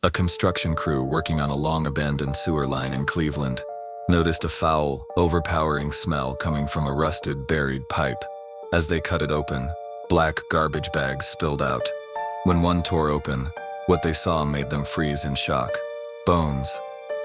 A construction crew working on a long abandoned sewer line in Cleveland noticed a foul, overpowering smell coming from a rusted, buried pipe. As they cut it open, black garbage bags spilled out. When one tore open, what they saw made them freeze in shock. Bones,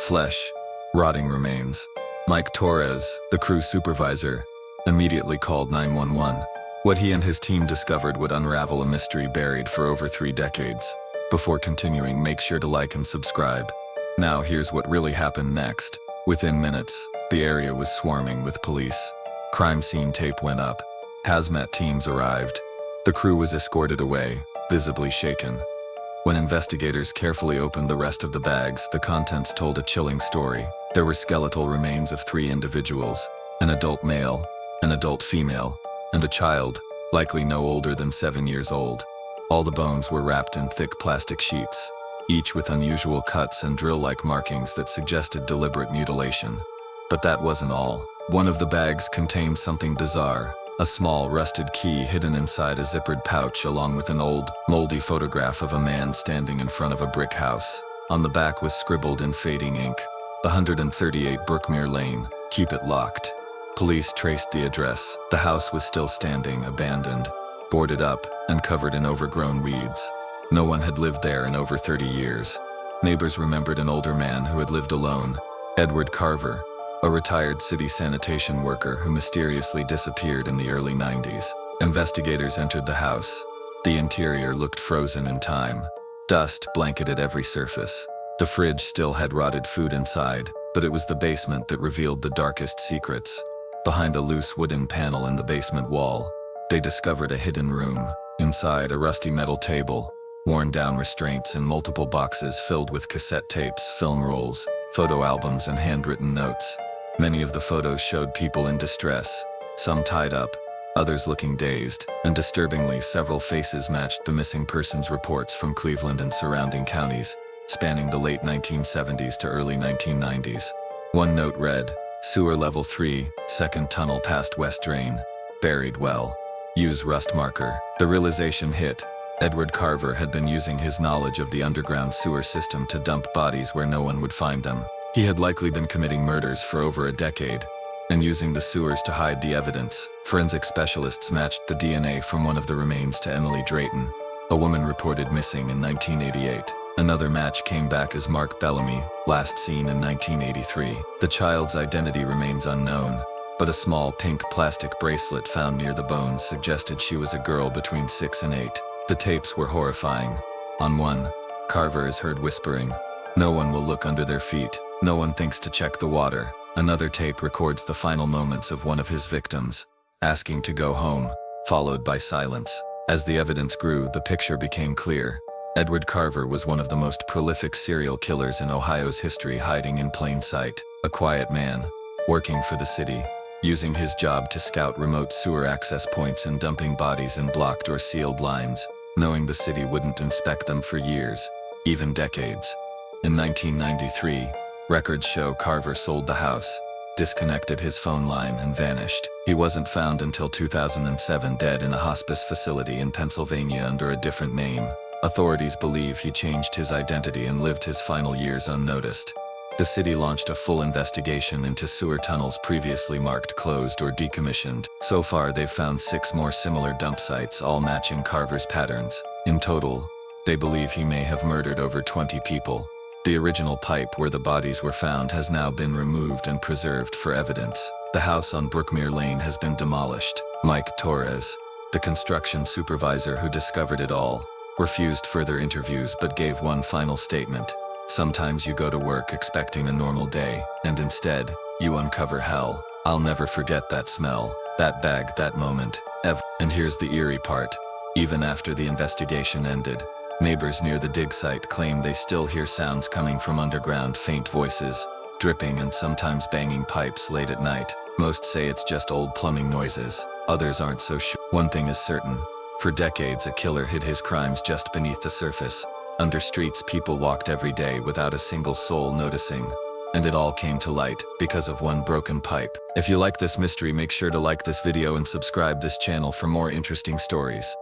flesh, rotting remains. Mike Torres, the crew supervisor, immediately called 911. What he and his team discovered would unravel a mystery buried for over 3 decades. Before continuing, make sure to like and subscribe. Now here's what really happened next. Within minutes, the area was swarming with police. Crime scene tape went up. Hazmat teams arrived. The crew was escorted away, visibly shaken. When investigators carefully opened the rest of the bags, the contents told a chilling story. There were skeletal remains of 3 individuals, an adult male, an adult female, and a child, likely no older than 7 years old. All the bones were wrapped in thick plastic sheets, each with unusual cuts and drill-like markings that suggested deliberate mutilation. But that wasn't all. One of the bags contained something bizarre, a small rusted key hidden inside a zippered pouch along with an old, moldy photograph of a man standing in front of a brick house. On the back was scribbled in fading ink, "The 138 Brookmere Lane, keep it locked." Police traced the address. The house was still standing, abandoned, boarded up, and covered in overgrown weeds. No one had lived there in over 30 years. Neighbors remembered an older man who had lived alone, Edward Carver, a retired city sanitation worker who mysteriously disappeared in the early 90s. Investigators entered the house. The interior looked frozen in time. Dust blanketed every surface. The fridge still had rotted food inside, but it was the basement that revealed the darkest secrets. Behind a loose wooden panel in the basement wall, they discovered a hidden room. Inside, a rusty metal table, worn-down restraints, and multiple boxes filled with cassette tapes, film rolls, photo albums, and handwritten notes. Many of the photos showed people in distress, some tied up, others looking dazed, and disturbingly, several faces matched the missing persons reports from Cleveland and surrounding counties, spanning the late 1970s to early 1990s. One note read, "Sewer level 3, second tunnel past West Drain. Buried well. Use rust marker." The realization hit. Edward Carver had been using his knowledge of the underground sewer system to dump bodies where no one would find them. He had likely been committing murders for over a decade and using the sewers to hide the evidence. Forensic specialists matched the DNA from one of the remains to Emily Drayton, a woman reported missing in 1988. Another match came back as Mark Bellamy, last seen in 1983. The child's identity remains unknown, but a small pink plastic bracelet found near the bones suggested she was a girl between 6 and 8. The tapes were horrifying. On one, Carver is heard whispering, "No one will look under their feet. No one thinks to check the water." Another tape records the final moments of one of his victims, asking to go home, followed by silence. As the evidence grew, the picture became clear. Edward Carver was one of the most prolific serial killers in Ohio's history, hiding in plain sight. A quiet man, working for the city, using his job to scout remote sewer access points and dumping bodies in blocked or sealed lines, knowing the city wouldn't inspect them for years, even decades. In 1993, records show Carver sold the house, disconnected his phone line, and vanished. He wasn't found until 2007, dead in a hospice facility in Pennsylvania under a different name. Authorities believe he changed his identity and lived his final years unnoticed. The city launched a full investigation into sewer tunnels previously marked closed or decommissioned. So far, they've found 6 more similar dump sites, all matching Carver's patterns. In total, they believe he may have murdered over 20 people. The original pipe where the bodies were found has now been removed and preserved for evidence. The house on Brookmere Lane has been demolished. Mike Torres, the construction supervisor who discovered it all, refused further interviews but gave one final statement. "Sometimes you go to work expecting a normal day, and instead, you uncover hell. I'll never forget that smell, that bag, that moment, ever." And here's the eerie part. Even after the investigation ended, neighbors near the dig site claim they still hear sounds coming from underground, faint voices, dripping and sometimes banging pipes late at night. Most say it's just old plumbing noises. Others aren't so sure. One thing is certain. For decades, a killer hid his crimes just beneath the surface. Under streets people walked every day without a single soul noticing. And it all came to light because of one broken pipe. If you like this mystery, make sure to like this video and subscribe this channel for more interesting stories.